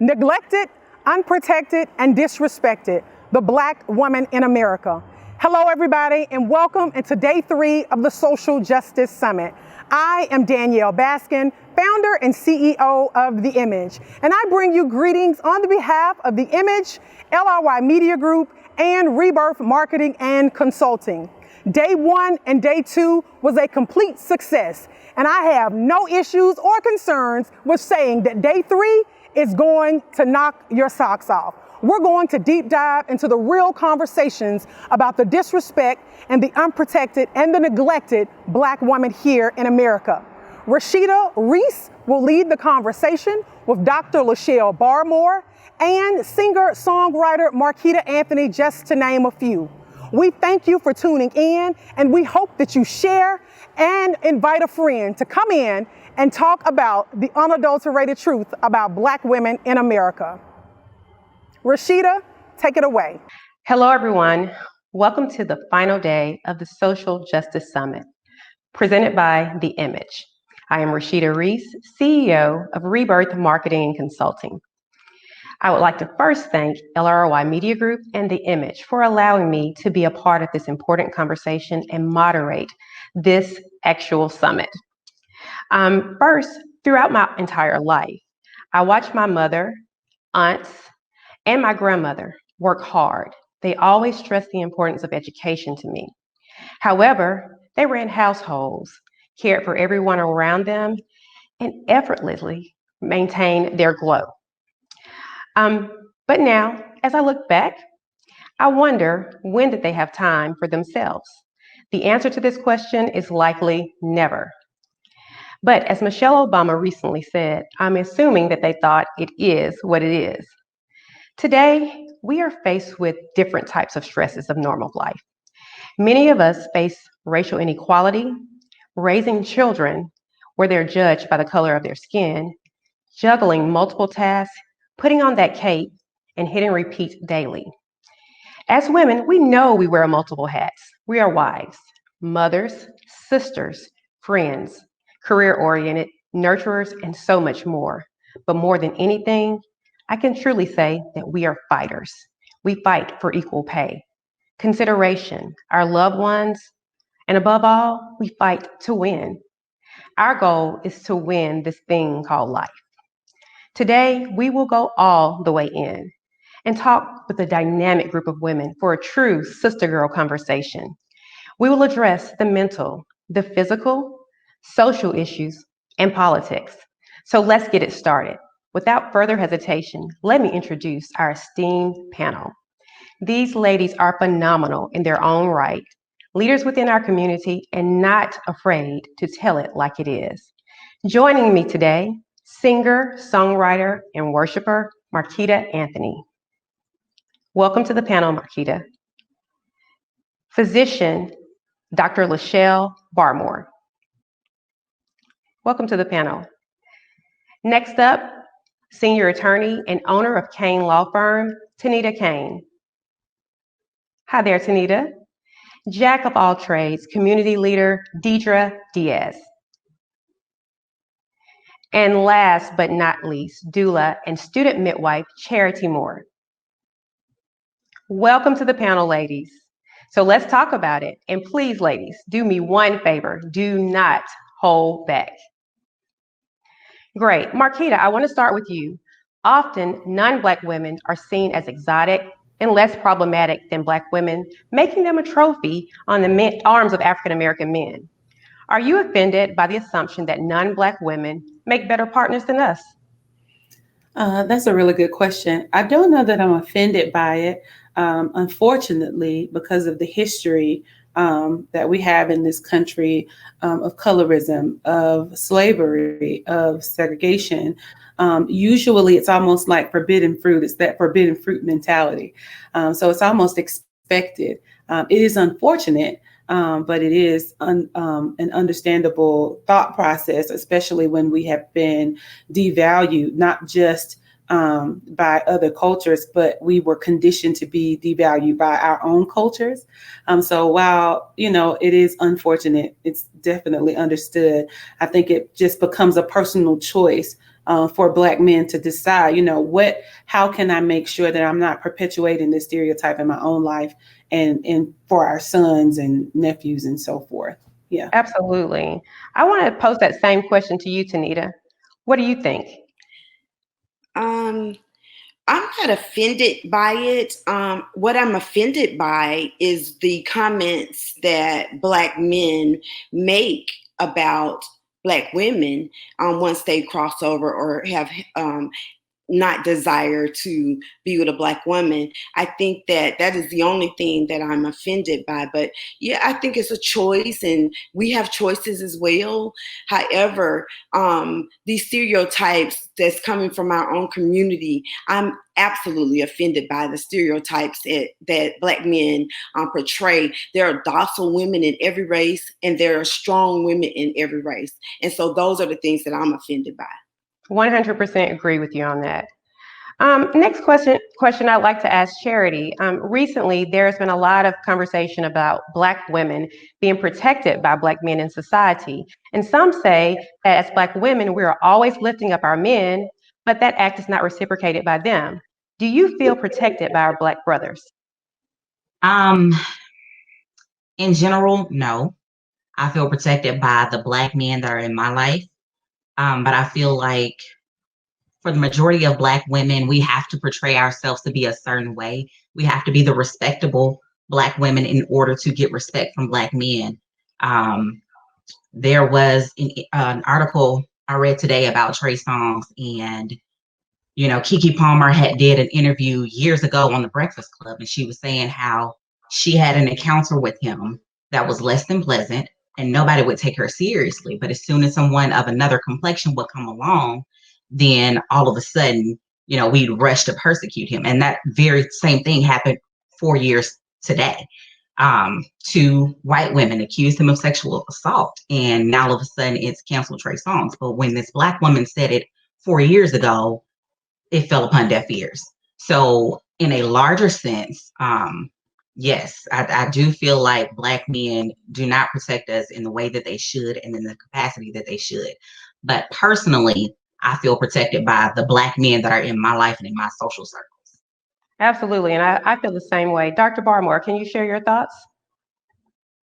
neglected, unprotected, and disrespected, the Black woman in America. Hello, everybody, and welcome into day 3 of the Social Justice Summit. I am Danielle Baskin, founder and CEO of The Image, and I bring you greetings on the behalf of The Image, LRY Media Group, and Rebirth Marketing and Consulting. Day 1 and day 2 was a complete success, and I have no issues or concerns with saying that day 3 is going to knock your socks off. We're going to deep dive into the real conversations about the disrespect and the unprotected and the neglected Black woman here in America. Rashida Reese will lead the conversation with Dr. Lachelle Barmore and singer-songwriter Marquita Anthony, just to name a few. We thank you for tuning in, and we hope that you share and invite a friend to come in and talk about the unadulterated truth about Black women in America. Rashida, take it away. Hello, everyone. Welcome to the final day of the Social Justice Summit, presented by The Image. I am Rashida Reese, CEO of Rebirth Marketing and Consulting. I would like to first thank LRY Media Group and The Image for allowing me to be a part of this important conversation and moderate this actual summit. First, throughout my entire life, I watched my mother, aunts, and my grandmother work hard. They always stressed the importance of education to me. However, they ran households, cared for everyone around them, and effortlessly maintained their glow. But now, as I look back, I wonder, when did they have time for themselves? The answer to this question is likely never. But as Michelle Obama recently said, I'm assuming that they thought it is what it is. Today, we are faced with different types of stresses of normal life. Many of us face racial inequality, raising children where they're judged by the color of their skin, juggling multiple tasks, putting on that cape, and hitting repeat daily. As women, we know we wear multiple hats. We are wives, mothers, sisters, friends, career-oriented, nurturers, and so much more. But more than anything, I can truly say that we are fighters. We fight for equal pay, consideration, our loved ones, and above all, we fight to win. Our goal is to win this thing called life. Today, we will go all the way in and talk with a dynamic group of women for a true sister girl conversation. We will address the mental, the physical, social issues, and politics. So let's get it started. Without further hesitation, let me introduce our esteemed panel. These ladies are phenomenal in their own right, leaders within our community and not afraid to tell it like it is. Joining me today, singer, songwriter, and worshiper, Marquita Anthony. Welcome to the panel, Marquita. Physician, Dr. Lachelle Barmore. Welcome to the panel. Next up, senior attorney and owner of Kane Law Firm, Tanita Kane. Hi there, Tanita. Jack of all trades, community leader, Deidre Diaz. And last but not least, doula and student midwife, Charity Moore. Welcome to the panel, ladies. So let's talk about it. And please, ladies, do me one favor. Do not hold back. Great. Marquita, I want to start with you. Often, non-Black women are seen as exotic and less problematic than Black women, making them a trophy on the arms of African-American men. Are you offended by the assumption that non-Black women make better partners than us? That's a really good question. I don't know that I'm offended by it. Unfortunately, because of the history that we have in this country of colorism, of slavery, of segregation, usually it's almost like forbidden fruit. It's that forbidden fruit mentality. So it's almost expected. It is unfortunate, but it is an understandable thought process, especially when we have been devalued, not just by other cultures, but we were conditioned to be devalued by our own cultures. So while, it is unfortunate, it's definitely understood. I think it just becomes a personal choice for Black men to decide, how can I make sure that I'm not perpetuating this stereotype in my own life and for our sons and nephews and so forth. Yeah. Absolutely. I want to pose that same question to you, Tanita. What do you think? Um, I'm not offended by it. What I'm offended by is the comments that Black men make about Black women once they cross over or have not desire to be with a Black woman. I think that that is the only thing that I'm offended by. But yeah, I think it's a choice and we have choices as well. However, these stereotypes that's coming from our own community, I'm absolutely offended by the stereotypes that Black men portray. There are docile women in every race and there are strong women in every race. And so those are the things that I'm offended by. 100% agree with you on that. Next question I'd like to ask Charity. Recently, there's been a lot of conversation about Black women being protected by Black men in society. And some say that as Black women, we are always lifting up our men, but that act is not reciprocated by them. Do you feel protected by our Black brothers? Um, in general, no. I feel protected by the Black men that are in my life. But I feel like for the majority of Black women, we have to portray ourselves to be a certain way. We have to be the respectable Black women in order to get respect from Black men. There was an article I read today about Trey Songz, and Keke Palmer did an interview years ago on The Breakfast Club, and she was saying how she had an encounter with him that was less than pleasant, and nobody would take her seriously. But as soon as someone of another complexion would come along, then all of a sudden, we'd rush to persecute him. And that very same thing happened 4 years today. Two white women accused him of sexual assault, and now all of a sudden it's canceled Trey Songz. But when this Black woman said it 4 years ago, it fell upon deaf ears. So in a larger sense, yes, I do feel like Black men do not protect us in the way that they should and in the capacity that they should. But personally, I feel protected by the Black men that are in my life and in my social circles. Absolutely, and I feel the same way. Dr. Barmore, can you share your thoughts?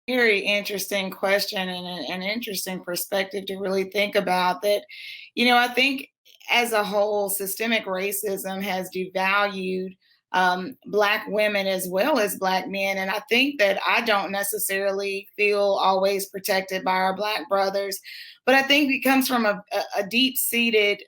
Very interesting question and an interesting perspective to really think about that. I think as a whole, systemic racism has devalued Black women as well as Black men. And I think that I don't necessarily feel always protected by our Black brothers, but I think it comes from a deep-seated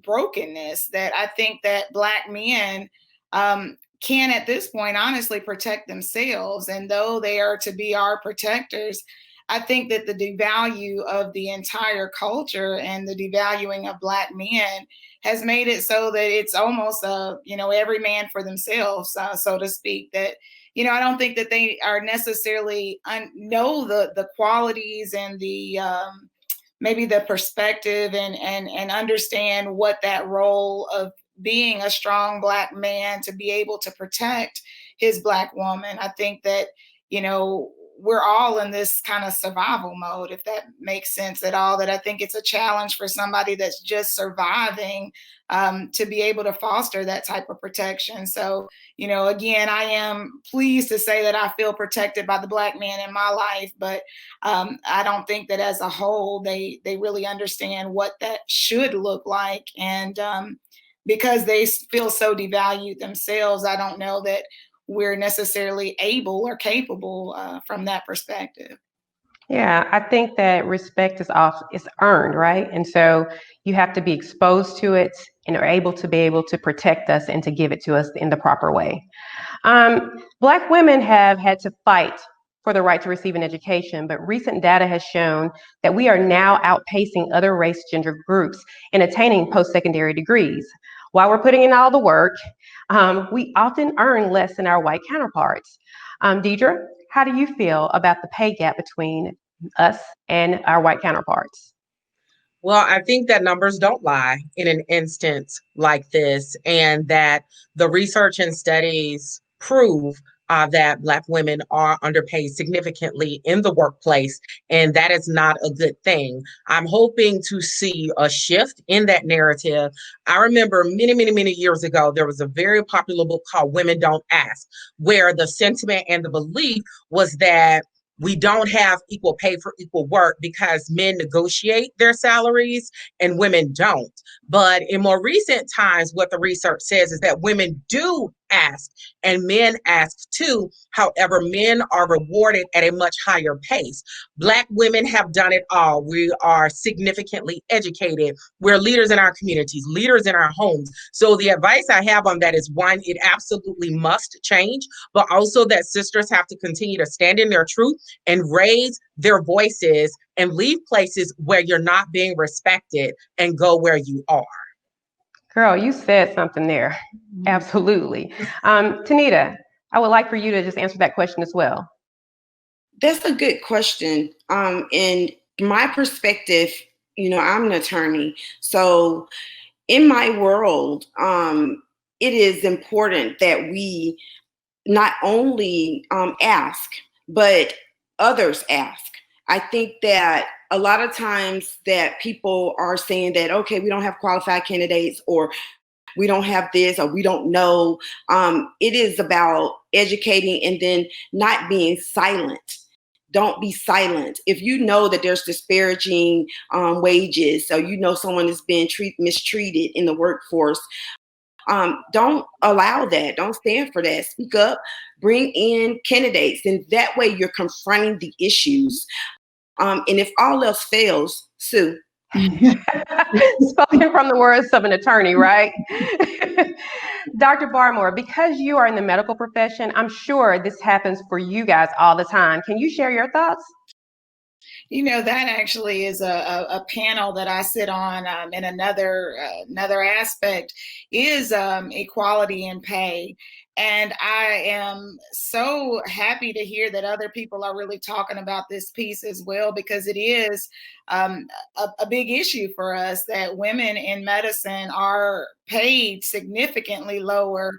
brokenness that I think that Black men can at this point honestly protect themselves. And though they are to be our protectors, I think that the devalue of the entire culture and the devaluing of Black men has made it so that it's almost every man for themselves, so to speak. That I don't think that they are necessarily know the qualities and the maybe the perspective and understand what that role of being a strong Black man to be able to protect his Black woman. I think that, we're all in this kind of survival mode, if that makes sense at all, that I think it's a challenge for somebody that's just surviving to be able to foster that type of protection. So, again, I am pleased to say that I feel protected by the Black man in my life, but I don't think that as a whole, they really understand what that should look like. And because they feel so devalued themselves, I don't know that we're necessarily able or capable from that perspective. Yeah, I think that respect is earned, right? And so you have to be exposed to it and are able to protect us and to give it to us in the proper way. Black women have had to fight for the right to receive an education, but recent data has shown that we are now outpacing other race gender groups in attaining post-secondary degrees. While we're putting in all the work, we often earn less than our white counterparts. Deidre, how do you feel about the pay gap between us and our white counterparts? Well, I think that numbers don't lie in an instance like this, and that the research and studies prove that Black women are underpaid significantly in the workplace, and that is not a good thing. I'm hoping to see a shift in that narrative. I remember many, many, many years ago, there was a very popular book called Women Don't Ask, where the sentiment and the belief was that we don't have equal pay for equal work because men negotiate their salaries and women don't. But in more recent times, what the research says is that women do ask and men ask too. However, men are rewarded at a much higher pace. Black women have done it all. We are significantly educated. We're leaders in our communities, leaders in our homes. So the advice I have on that is, one, it absolutely must change, but also that sisters have to continue to stand in their truth and raise their voices and leave places where you're not being respected and go where you are. Girl, you said something there. Absolutely. Tanita, I would like for you to just answer that question as well. That's a good question. In my perspective, I'm an attorney. So in my world, it is important that we not only ask, but others ask. I think that a lot of times that people are saying that, okay, we don't have qualified candidates, or we don't have this, or we don't know. It is about educating and then not being silent. Don't be silent. If you know that there's disparaging wages, or someone is being mistreated in the workforce, don't allow that. Don't stand for that. Speak up, bring in candidates, and that way you're confronting the issues. And if all else fails, sue. Spoken from the words of an attorney, right? Dr. Barmore, because you are in the medical profession, I'm sure this happens for you guys all the time. Can you share your thoughts? That actually is a panel that I sit on in another aspect is equality in pay. And I am so happy to hear that other people are really talking about this piece as well, because it is a big issue for us that women in medicine are paid significantly lower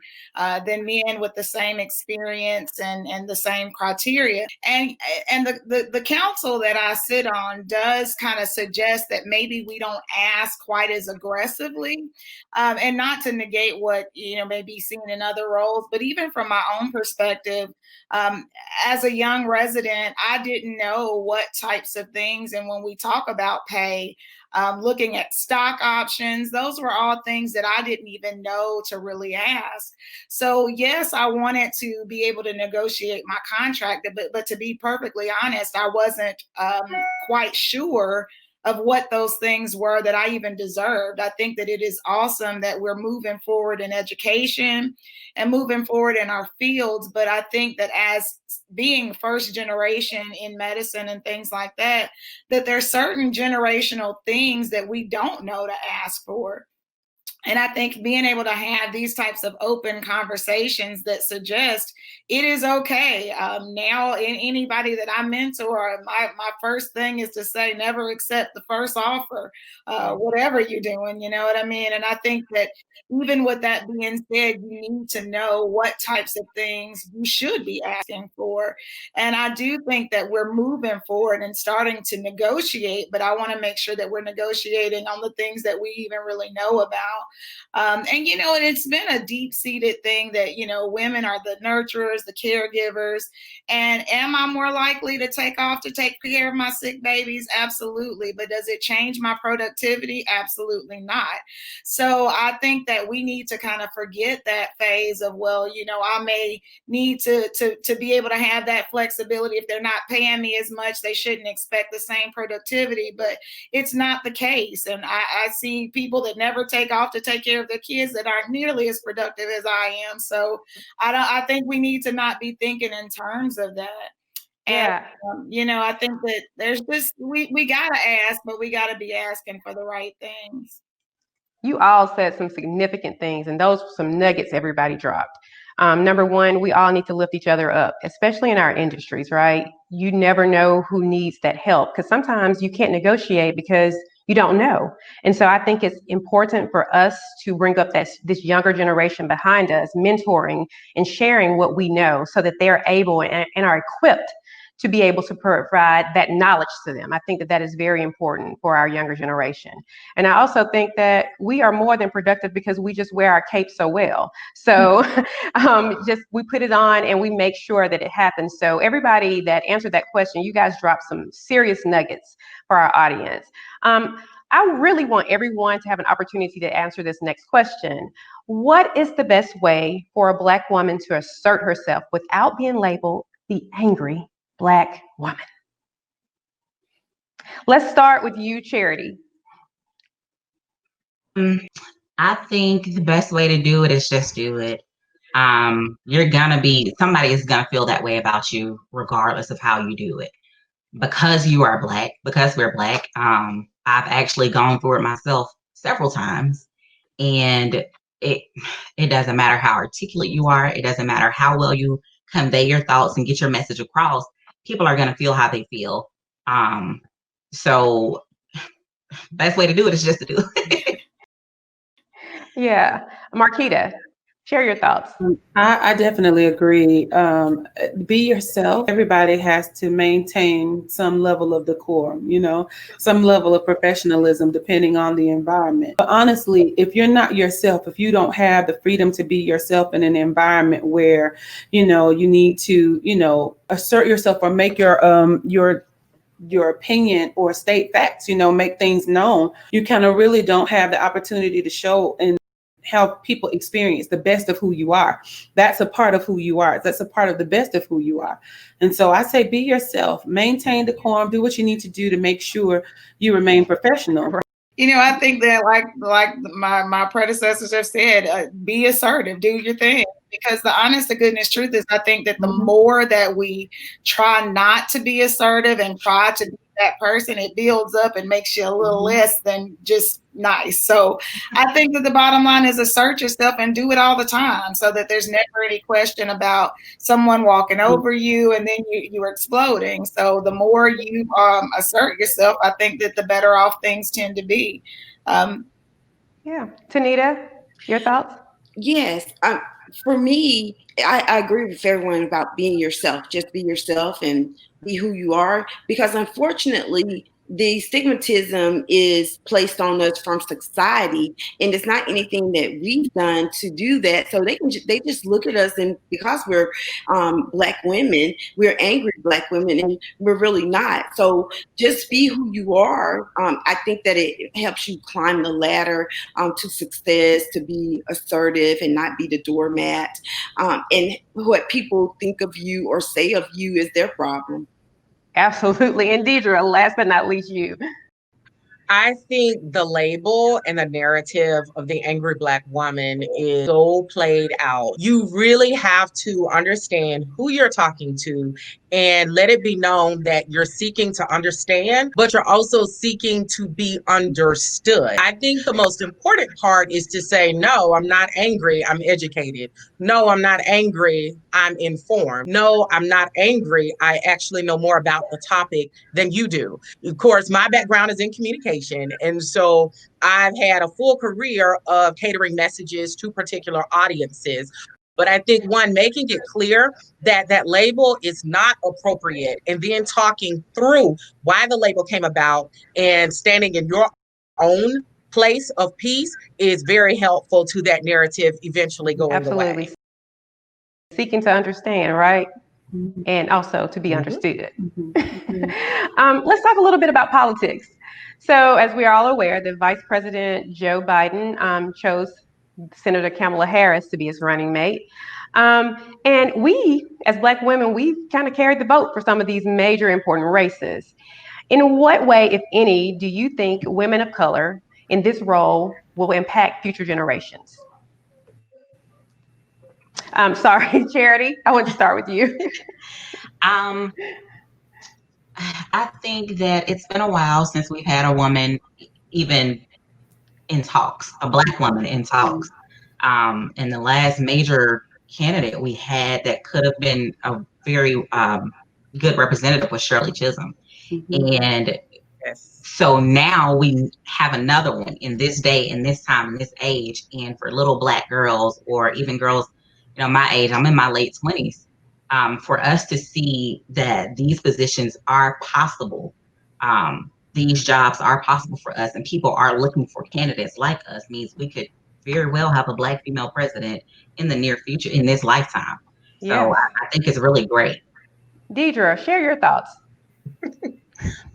than men with the same experience and the same criteria. And the council that I sit on does kind of suggest that maybe we don't ask quite as aggressively, and not to negate what may be seen in other roles, but even from my own perspective, as a young resident, I didn't know what types of things, and when we talk about pay, looking at stock options, those were all things that I didn't even know to really ask. So yes, I wanted to be able to negotiate my contract, but to be perfectly honest, I wasn't quite sure of what those things were that I even deserved. I think that it is awesome that we're moving forward in education and moving forward in our fields. But I think that as being first generation in medicine and things like that, that there's certain generational things that we don't know to ask for. And I think being able to have these types of open conversations that suggest it is okay. Now, in anybody that I mentor, my first thing is to say, never accept the first offer, whatever you're doing, you know what I mean? And I think that even with that being said, you need to know what types of things you should be asking for. And I do think that we're moving forward and starting to negotiate, but I want to make sure that we're negotiating on the things that we even really know about. And it's been a deep-seated thing that women are the nurturers, the caregivers. And am I more likely to take off to take care of my sick babies? Absolutely. But does it change my productivity? Absolutely not. So I think that we need to kind of forget that phase of, well, I may need to be able to have that flexibility. If they're not paying me as much, they shouldn't expect the same productivity. But it's not the case. And I see people that never take off to take care of their kids that aren't nearly as productive as I am. So I think we need to not be thinking in terms of that. Yeah. And, I think that there's just, we got to ask, but we got to be asking for the right things. You all said some significant things, and those were some nuggets everybody dropped. Number one, we all need to lift each other up, especially in our industries, right? You never know who needs that help, because sometimes you can't negotiate because You don't know. And so I think it's important for us to bring up this younger generation behind us, mentoring and sharing what we know so that they're able and are equipped to be able to provide that knowledge to them. I think that that is very important for our younger generation. And I also think that we are more than productive because we just wear our cape so well. So just we put it on and we make sure that it happens. So everybody that answered that question, you guys dropped some serious nuggets for our audience. I really want everyone to have an opportunity to answer this next question. What is the best way for a Black woman to assert herself without being labeled the angry Black woman? Let's start with you, Charity. I think the best way to do it is just do it. Somebody is gonna feel that way about you regardless of how you do it. Because you are Black, because we're Black, I've actually gone through it myself several times. And it doesn't matter how articulate you are, it doesn't matter how well you convey your thoughts and get your message across, people are gonna feel how they feel. So best way to do it is just to do it. Yeah. Marquita, share your thoughts. I definitely agree. Be yourself. Everybody has to maintain some level of decorum, some level of professionalism, depending on the environment. But honestly, if you're not yourself, if you don't have the freedom to be yourself in an environment where, you need to, assert yourself or make your opinion or state facts, make things known, you kind of really don't have the opportunity to show and help people experience the best of who you are. That's a part of who you are. That's a part of the best of who you are. And so I say, be yourself, maintain decorum, do what you need to do to make sure you remain professional. I think that like my predecessors have said, be assertive, do your thing. Because the honest to goodness truth is, I think that the more that we try not to be assertive and try to be that person, it builds up and makes you a little less than just nice. So I think that the bottom line is assert yourself and do it all the time so that there's never any question about someone walking over you and then you're exploding. So the more you assert yourself, I think that the better off things tend to be. Yeah. Tanita, your thoughts? Yes. For me, I agree with everyone about being yourself. Just be yourself and be who you are. Because unfortunately, the stigmatism is placed on us from society, and it's not anything that we've done to do that. So they just look at us, and because we're Black women, we're angry Black women, and we're really not. So just be who you are. I think that it helps you climb the ladder to success, to be assertive and not be the doormat. And what people think of you or say of you is their problem. Absolutely. And Deidre, last but not least, you. I think the label and the narrative of the angry Black woman is so played out. You really have to understand who you're talking to and let it be known that you're seeking to understand, but you're also seeking to be understood. I think the most important part is to say, no, I'm not angry, I'm educated. No, I'm not angry, I'm informed. No, I'm not angry, I actually know more about the topic than you do. Of course, my background is in communication. And so I've had a full career of catering messages to particular audiences. But I think making it clear that that label is not appropriate and then talking through why the label came about and standing in your own place of peace is very helpful to that narrative eventually going away. Seeking to understand, right? And also to be understood. Let's talk a little bit about politics. So as we are all aware, the Vice President Joe Biden chose Senator Kamala Harris to be his running mate. And we, as Black women, we've kind of carried the vote for some of these major important races. In what way, if any, do you think women of color in this role will impact future generations? Sorry, Charity, I want to start with you. I think that it's been a while since we've had a woman even in talks, a Black woman in talks. And the last major candidate we had that could have been a very good representative was Shirley Chisholm. And Yes. So now we have another one in this day, in this time, in this age. And for little Black girls, or even girls, my age, I'm in my late 20s, for us to see that these positions are possible, these jobs are possible for us, and people are looking for candidates like us, means we could very well have a Black female president in the near future, in this lifetime. So Yes. I think it's really great. Deidre, share your thoughts.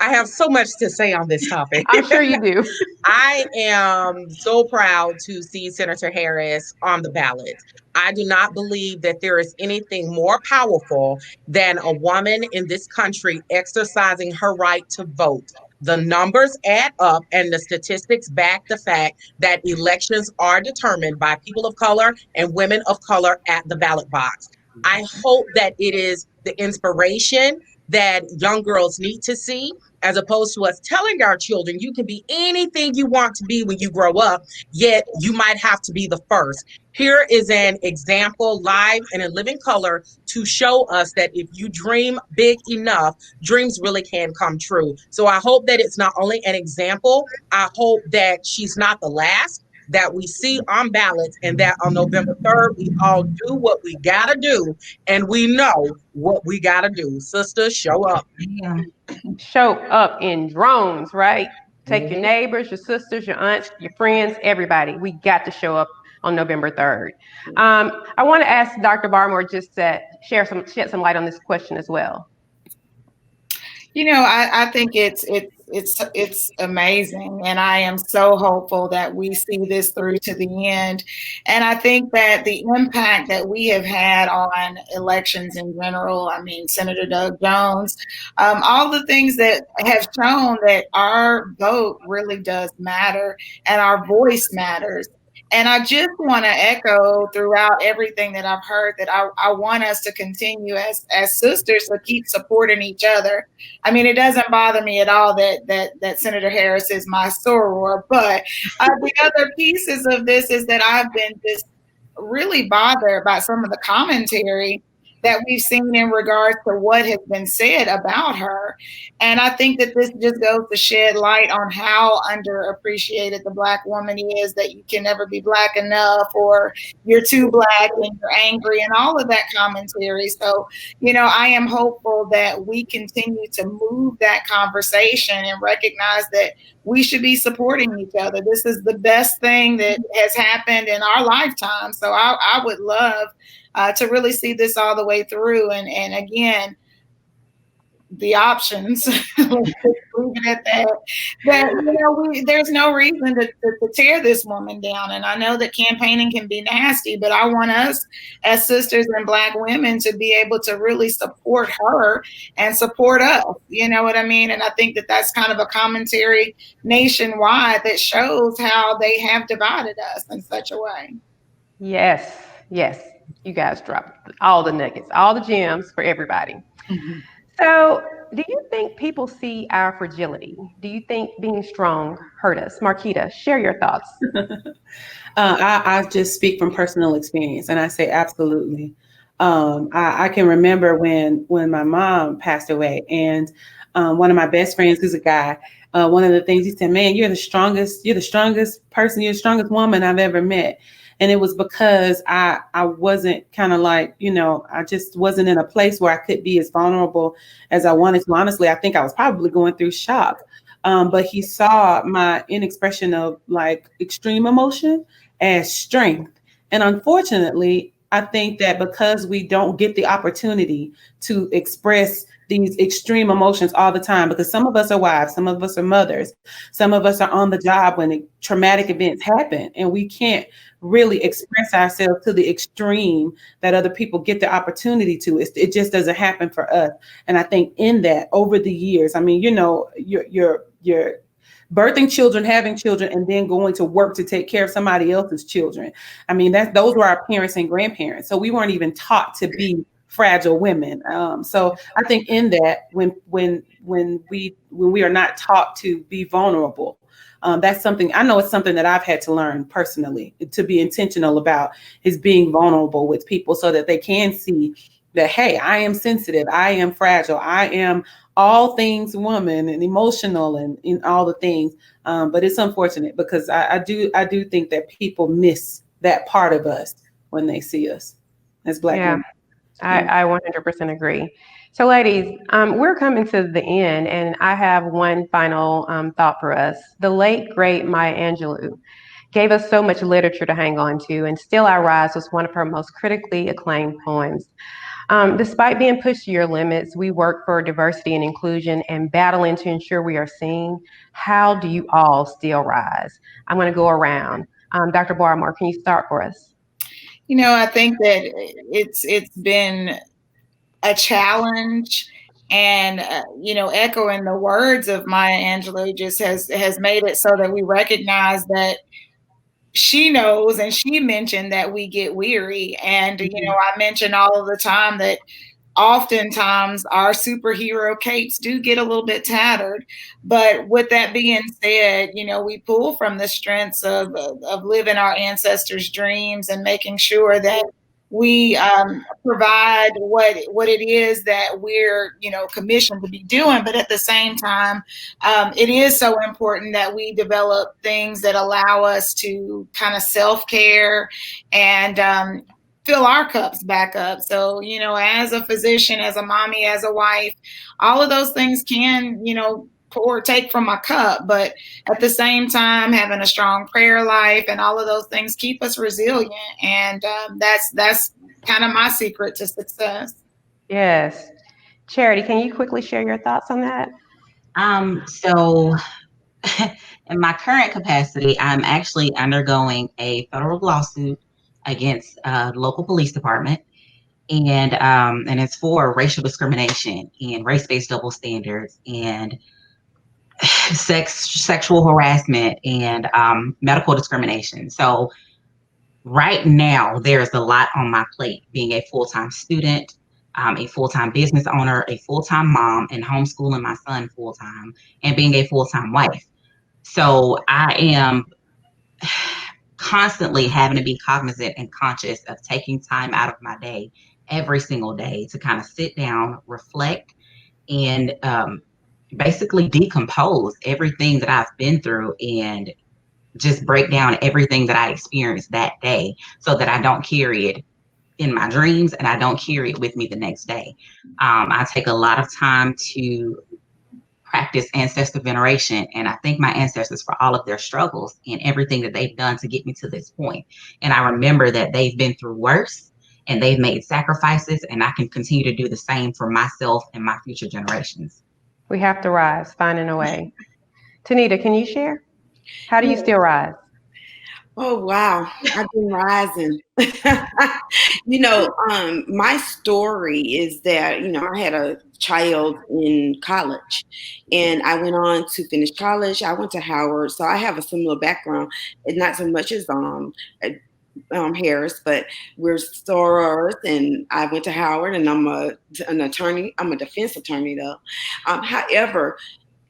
I have so much to say on this topic. I'm sure you do. I am so proud to see Senator Harris on the ballot. I do not believe that there is anything more powerful than a woman in this country exercising her right to vote. The numbers add up, and the statistics back the fact that elections are determined by people of color and women of color at the ballot box. I hope that it is the inspiration that young girls need to see, as opposed to us telling our children you can be anything you want to be when you grow up, yet you might have to be the first. Here is an example, live and in living color, to show us that if you dream big enough, dreams really can come true. So I hope that it's not only an example, I hope that she's not the last that we see on ballots, and that on November 3rd, we all do what we gotta do, and we know what we gotta do. Sisters, show up. Yeah. Show up in drones, right? Take your neighbors, your sisters, your aunts, your friends, everybody. We got to show up on November 3rd. I want to ask Dr. Barmore just to shed some light on this question as well. I think it's amazing, and I am so hopeful that we see this through to the end. And I think that the impact that we have had on elections in general, I mean, Senator Doug Jones, all the things that have shown that our vote really does matter and our voice matters. And I just want to echo throughout everything that I've heard that I want us to continue as sisters to keep supporting each other. I mean, it doesn't bother me at all that Senator Harris is my soror, but the other pieces of this is that I've been just really bothered by some of the commentary that we've seen in regards to what has been said about her. And I think that this just goes to shed light on how underappreciated the Black woman is, that you can never be Black enough, or you're too Black and you're angry, and all of that commentary. So, I am hopeful that we continue to move that conversation and recognize that we should be supporting each other. This is the best thing that has happened in our lifetime. So I would love to really see this all the way through. And again, the options, let's leave it at that, there's no reason to tear this woman down. And I know that campaigning can be nasty, but I want us as sisters and Black women to be able to really support her and support us. You know what I mean? And I think that that's kind of a commentary nationwide that shows how they have divided us in such a way. Yes. You guys dropped all the nuggets, all the gems for everybody. Mm-hmm. So, do you think people see our fragility? Do you think being strong hurt us? Marquita, share your thoughts. I just speak from personal experience, and I say absolutely. I can remember when my mom passed away, and one of my best friends, who's a guy, one of the things he said, "Man, you're the strongest person, you're the strongest woman I've ever met." And it was because I wasn't kind of like, I just wasn't in a place where I could be as vulnerable as I wanted to. Honestly, I think I was probably going through shock. But he saw my inexpression of like extreme emotion as strength. And unfortunately, I think that because we don't get the opportunity to express these extreme emotions all the time, because some of us are wives, some of us are mothers, some of us are on the job when traumatic events happen, and we can't really express ourselves to the extreme that other people get the opportunity to. It just doesn't happen for us. And I think in that, over the years, I mean, you're birthing children, having children, and then going to work to take care of somebody else's children. I mean, those were our parents and grandparents. So we weren't even taught to be fragile women. So I think in that, when we are not taught to be vulnerable, that's something, I know it's something that I've had to learn personally, to be intentional about, is being vulnerable with people so that they can see that, hey, I am sensitive, I am fragile, I am all things woman and emotional and in all the things. But it's unfortunate because I do think that people miss that part of us when they see us as Black Yeah, women. Yeah. I 100% agree. So, ladies, we're coming to the end, and I have one final thought for us. The late, great Maya Angelou gave us so much literature to hang on to, and Still I Rise was one of her most critically acclaimed poems. Despite being pushed to your limits, we work for diversity and inclusion and battling to ensure we are seen. How do you all still rise? I'm going to go around. Dr. Barmore, can you start for us? I think that it's been a challenge, and echoing the words of Maya Angelou just has made it so that we recognize that she knows, and she mentioned that we get weary. And I mention all of the time that oftentimes our superhero capes do get a little bit tattered. But with that being said, we pull from the strengths of living our ancestors' dreams and making sure that we provide what it is that we're commissioned to be doing. But at the same time, it is so important that we develop things that allow us to kind of self-care and fill our cups back up. So, as a physician, as a mommy, as a wife, all of those things can, pour, take from my cup. But at the same time, having a strong prayer life and all of those things keep us resilient. And that's kind of my secret to success. Yes. Charity, can you quickly share your thoughts on that? So in my current capacity, I'm actually undergoing a federal lawsuit against local police department, and it's for racial discrimination and race-based double standards and sexual harassment and medical discrimination. So right now, there's a lot on my plate, being a full-time student, a full-time business owner, a full-time mom, and homeschooling my son full-time, and being a full-time wife. So I am constantly having to be cognizant and conscious of taking time out of my day every single day to kind of sit down, reflect, and basically decompose everything that I've been through and just break down everything that I experienced that day so that I don't carry it in my dreams and I don't carry it with me the next day. I take a lot of time to practice ancestor veneration, and I thank my ancestors for all of their struggles and everything that they've done to get me to this point. And I remember that they've been through worse and they've made sacrifices, and I can continue to do the same for myself and my future generations. We have to rise, finding a way. Tanita, can you share? How do you still rise? Oh wow, I've been rising. My story is that, I had a child in college and I went on to finish college. I went to Howard, so I have a similar background, and not so much as Harris, but we're sorors, and I went to Howard, and I'm an attorney. I'm a defense attorney though. However,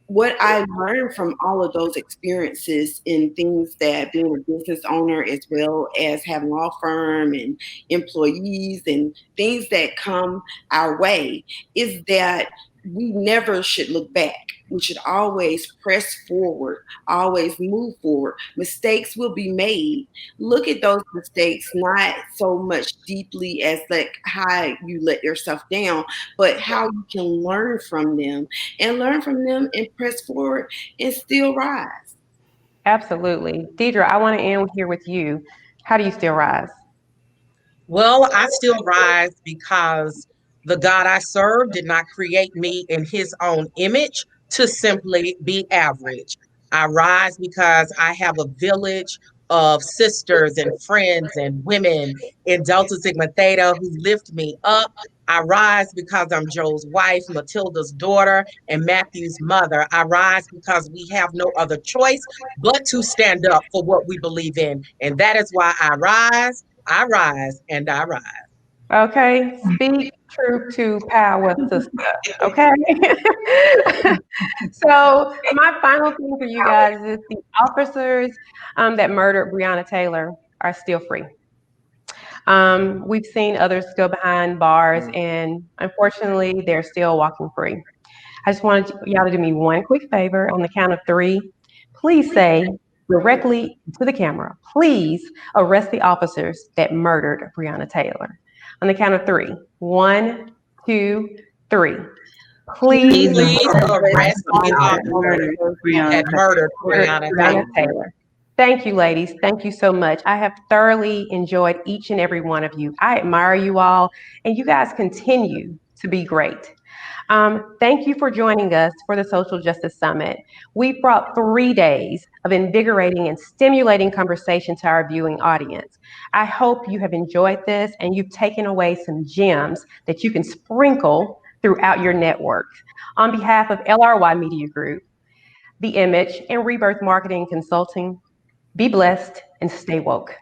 what I learned from all of those experiences in things that being a business owner, as well as having law firm and employees and things that come our way, is that we never should look back. We should always press forward, always move forward. Mistakes will be made. Look at those mistakes not so much deeply as like how you let yourself down, but how you can learn from them and press forward and still rise. Absolutely. Deidre, I want to end here with you. How do you still rise? Well, I still rise because the God I serve did not create me in his own image to simply be average. I rise because I have a village of sisters and friends and women in Delta Sigma Theta who lift me up. I rise because I'm Joe's wife, Matilda's daughter, and Matthew's mother. I rise because we have no other choice but to stand up for what we believe in. And that is why I rise and I rise. Okay, speak truth to power, sister. Okay. So my final thing for you guys is the officers that murdered Breonna Taylor are still free. We've seen others go behind bars, and unfortunately, they're still walking free. I just wanted y'all to do me one quick favor on the count of three. Please say directly to the camera, please arrest the officers that murdered Breonna Taylor. On the count of three. 1, 2, 3. Please Please arrest the officers Murder, Breonna that murdered Breonna Breonna Taylor. Taylor. Thank you, ladies. Thank you so much. I have thoroughly enjoyed each and every one of you. I admire you all, and you guys continue to be great. Thank you for joining us for the Social Justice Summit. We've brought 3 days of invigorating and stimulating conversation to our viewing audience. I hope you have enjoyed this and you've taken away some gems that you can sprinkle throughout your network. On behalf of LRY Media Group, The Image, and Rebirth Marketing Consulting, be blessed and stay woke.